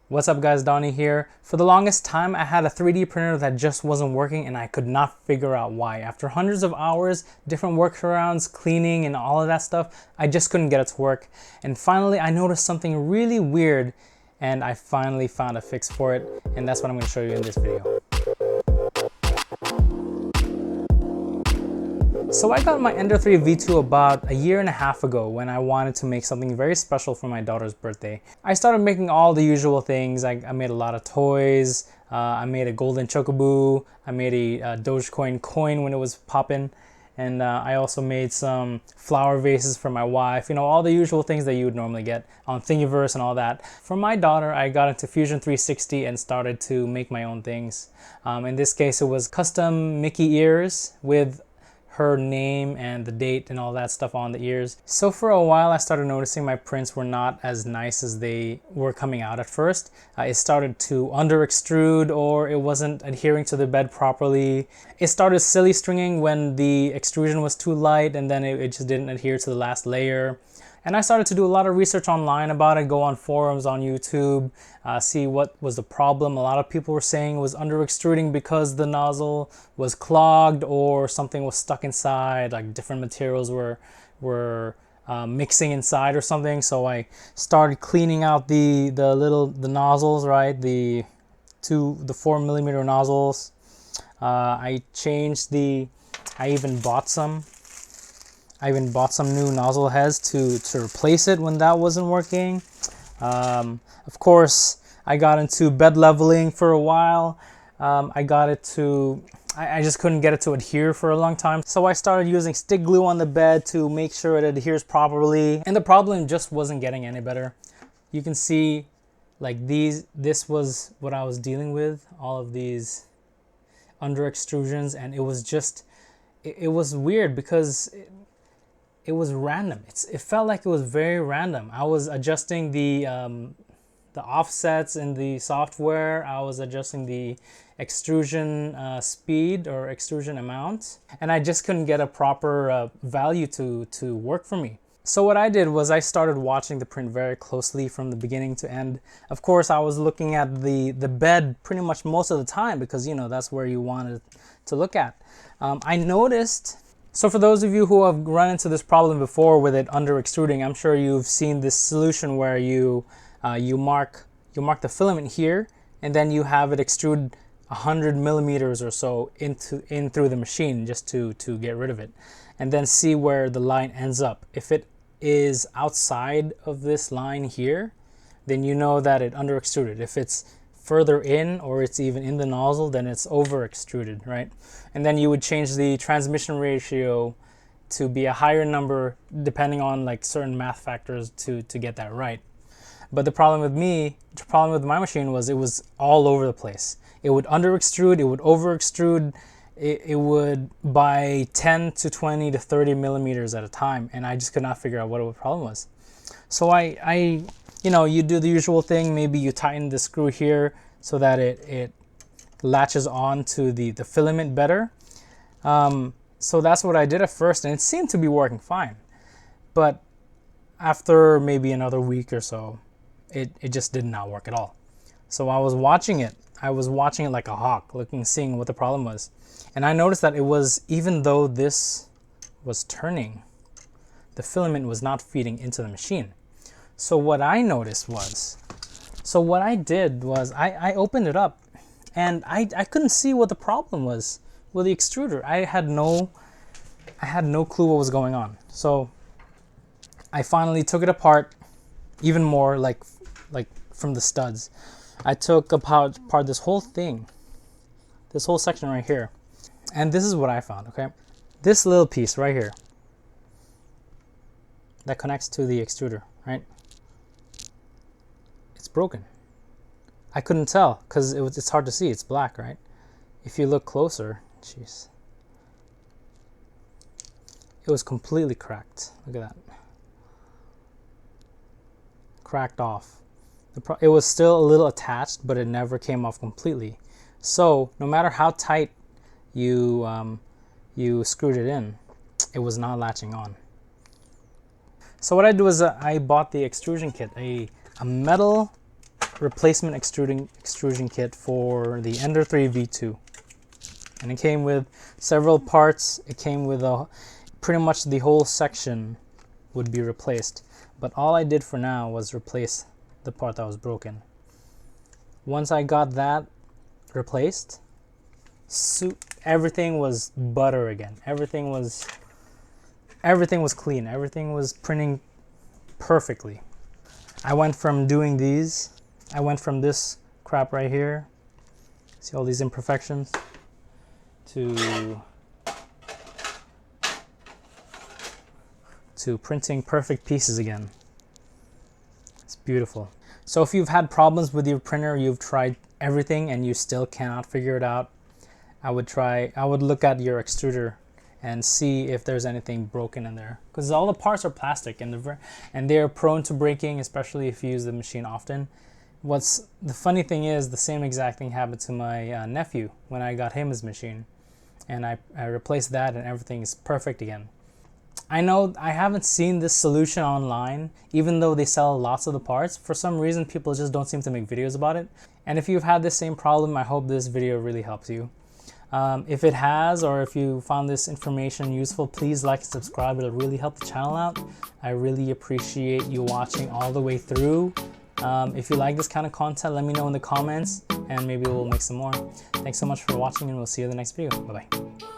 What's up guys, Donnie here. For the longest time I had a 3D printer that just wasn't working and I could not figure out why. After hundreds of hours, different workarounds, cleaning and all of that stuff, I just couldn't get it to work. And finally I noticed something really weird and I finally found a fix for it, and that's what I'm going to show you in this video. So I got my Ender 3 V2 about a year and a half ago when I wanted to make something very special for my daughter's birthday. I started making all the usual things. I made a lot of toys, I made a golden chocoboo, I made a Dogecoin coin when it was popping, and I also made some flower vases for my wife, you know, all the usual things that you would normally get on Thingiverse and all that. For my daughter, I got into Fusion 360 and started to make my own things. In this case, it was custom Mickey ears with her name and the date and all that stuff on the ears. So for a while I started noticing my prints were not as nice as they were coming out at first. It started to under extrude, or it wasn't adhering to the bed properly. It started silly stringing when the extrusion was too light, and then it just didn't adhere to the last layer. And I started to do a lot of research online about it, go on forums on YouTube, see what was the problem. A lot of people were saying it was under extruding because the nozzle was clogged or something was stuck inside, like different materials were mixing inside or something. So I started cleaning out the nozzles, right? The 4mm nozzles. I even bought some new nozzle heads to replace it when that wasn't working. Of course, I got into bed leveling for a while. I just couldn't get it to adhere for a long time. So I started using stick glue on the bed to make sure it adheres properly. And the problem just wasn't getting any better. You can see like this was what I was dealing with, all of these under extrusions, and it was just, it was weird because it was random. It felt like it was very random. I was adjusting the offsets in the software. I was adjusting the extrusion speed or extrusion amount, and I just couldn't get a proper value to work for me. So what I did was I started watching the print very closely from the beginning to end. Of course, I was looking at the bed pretty much most of the time because, you know, that's where you wanted to look at. I noticed. So for those of you who have run into this problem before with it under extruding, I'm sure you've seen this solution where you mark the filament here, and then you have it extrude 100 millimeters or so in through the machine just to get rid of it, and then see where the line ends up. If it is outside of this line here, then you know that it under extruded. If it's further in, or it's even in the nozzle, then it's over extruded, right? And then you would change the transmission ratio to be a higher number depending on like certain math factors to get that right. But the problem with my machine was it was all over the place. It would under extrude, it would over extrude, it would by 10 to 20 to 30 millimeters at a time, and I just could not figure out what the problem was. So I you know, you do the usual thing. Maybe you tighten the screw here so that it latches on to the filament better. So that's what I did at first, and it seemed to be working fine. But after maybe another week or so, it just did not work at all. So I was watching it. I was watching it like a hawk, seeing what the problem was. And I noticed that it was, even though this was turning, the filament was not feeding into the machine. So what I noticed was, what I did was I opened it up, and I couldn't see what the problem was with the extruder. I had no clue what was going on. So I finally took it apart even more, like from the studs. I took apart this whole thing, this whole section right here. And this is what I found, okay? This little piece right here that connects to the extruder, right? Broken. I couldn't tell because it's hard to see. It's black, right? If you look closer, jeez, it was completely cracked. Look at that. Cracked off. It was still a little attached, but it never came off completely. So no matter how tight you screwed it in, it was not latching on. So what I did was I bought the extrusion kit, a metal replacement extrusion kit for the Ender 3 V2. And it came with several parts. It came with pretty much the whole section would be replaced. But all I did for now was replace the part that was broken. Once I got that replaced, everything was butter again. Everything was clean. Everything was printing perfectly. I went from doing these, I went from this crap right here, see all these imperfections, to printing perfect pieces again. It's beautiful. So if you've had problems with your printer, you've tried everything and you still cannot figure it out, I would look at your extruder and see if there's anything broken in there, because all the parts are plastic and they're prone to breaking, especially if you use the machine often. What's the funny thing is, the same exact thing happened to my nephew when I got him his machine, and I replaced that and everything is perfect again. I know I haven't seen this solution online, even though they sell lots of the parts. For some reason, people just don't seem to make videos about it. And if you've had this same problem, I hope this video really helps you. If it has, or if you found this information useful, please like and subscribe. It'll really help the channel out. I really appreciate you watching all the way through. If you like this kind of content, let me know in the comments and maybe we'll make some more. Thanks so much for watching, and we'll see you in the next video. Bye-bye.